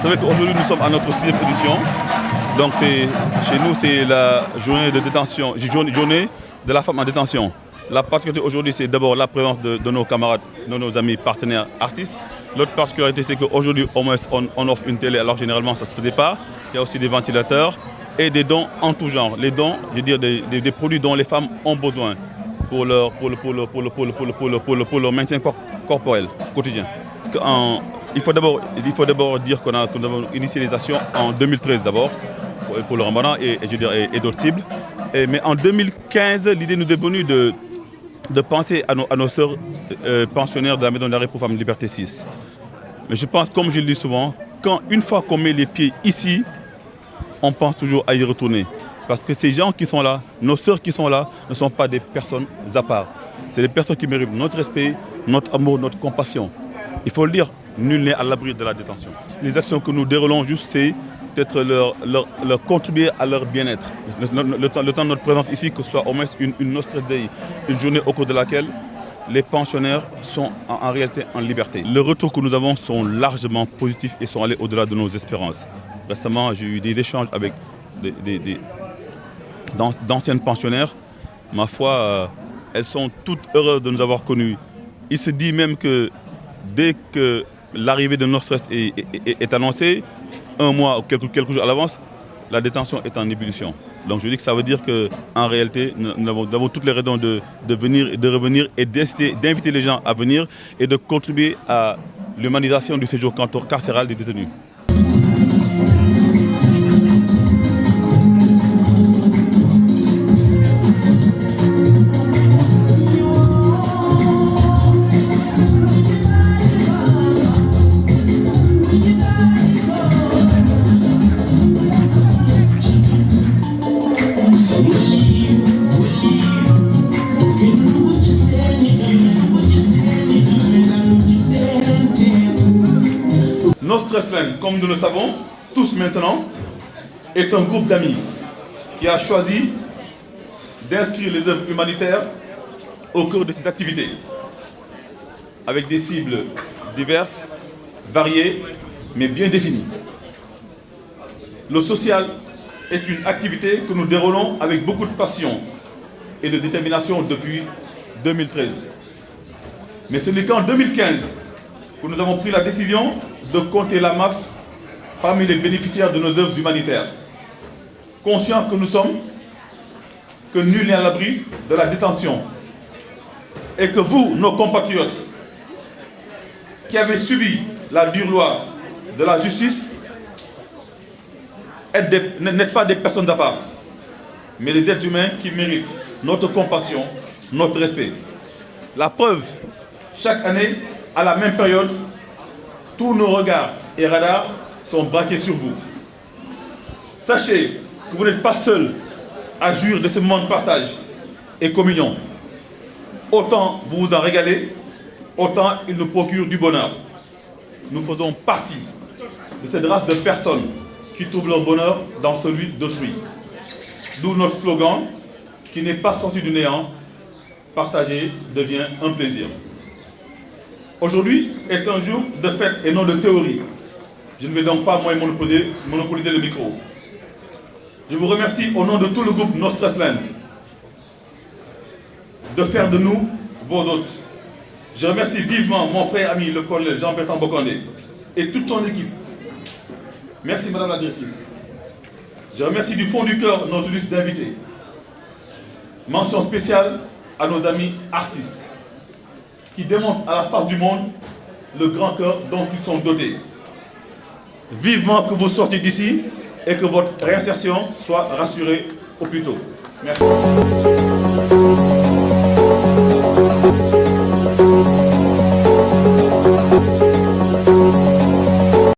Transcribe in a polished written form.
savez qu'aujourd'hui nous sommes à notre 6e édition. Donc chez nous c'est la journée de détention, journée de la femme en détention. La particularité aujourd'hui c'est d'abord la présence de nos camarades, de nos amis partenaires artistes. L'autre particularité c'est qu'aujourd'hui au moins on offre une télé alors généralement ça ne se faisait pas. Il y a aussi des ventilateurs et des dons en tout genre. Les dons, je veux dire des produits dont les femmes ont besoin pour leur maintien corporel quotidien. Il faut d'abord dire qu'on avons initié les actions en 2013 d'abord pour le Ramadan et d'autres cibles. Mais en 2015, l'idée nous est venue de penser à nos sœurs pensionnaires de la maison d'arrêt pour femmes Liberté 6. Mais je pense, comme je le dis souvent, une fois qu'on met les pieds ici, on pense toujours à y retourner. Parce que ces gens qui sont là, nos sœurs qui sont là, ne sont pas des personnes à part. C'est des personnes qui méritent notre respect, notre amour, notre compassion. Il faut le dire, nul n'est à l'abri de la détention. Les actions que nous déroulons juste, c'est peut-être leur contribuer à leur bien-être. Le temps de notre présence ici, que ce soit au moins une No Stress Day, une journée au cours de laquelle les pensionnaires sont en réalité en liberté. Les retours que nous avons sont largement positifs et sont allés au-delà de nos espérances. Récemment, j'ai eu des échanges avec d'anciennes pensionnaires. Ma foi, elles sont toutes heureuses de nous avoir connus. Il se dit même que dès que l'arrivée de No Stress est annoncée, un mois ou quelques jours à l'avance, la détention est en ébullition. Donc je dis que ça veut dire qu'en réalité, nous avons toutes les raisons de venir et de revenir et d'inviter les gens à venir et de contribuer à l'humanisation du séjour carcéral des détenus. No Stress Land, comme nous le savons tous maintenant, est un groupe d'amis qui a choisi d'inscrire les œuvres humanitaires au cœur de cette activité, avec des cibles diverses, variées, mais bien définies. Le social est une activité que nous déroulons avec beaucoup de passion et de détermination depuis 2013. Mais ce n'est qu'en 2015 que nous avons pris la décision de compter la masse parmi les bénéficiaires de nos œuvres humanitaires. Conscients que nous sommes, que nul n'est à l'abri de la détention et que vous, nos compatriotes, qui avez subi la dure loi de la justice, n'êtes pas des personnes à part, mais des êtres humains qui méritent notre compassion, notre respect. La preuve, chaque année, à la même période, tous nos regards et radars sont braqués sur vous. Sachez que vous n'êtes pas seuls à jouir de ce moment de partage et communion. Autant vous vous en régalez, autant il nous procure du bonheur. Nous faisons partie de cette race de personnes qui trouvent leur bonheur dans celui d'autrui. D'où notre slogan, qui n'est pas sorti du néant, partager devient un plaisir. Aujourd'hui est un jour de fête et non de théorie. Je ne vais donc pas moi monopoliser le micro. Je vous remercie au nom de tout le groupe No Stress Land de faire de nous vos hôtes. Je remercie vivement mon frère ami, le colonel Jean-Bertrand Bokandé et toute son équipe. Merci Madame la Directrice. Je remercie du fond du cœur notre liste d'invités. Mention spéciale à nos amis artistes qui démontrent à la face du monde le grand cœur dont ils sont dotés. Vivement que vous sortiez d'ici et que votre réinsertion soit rassurée au plus tôt. Merci.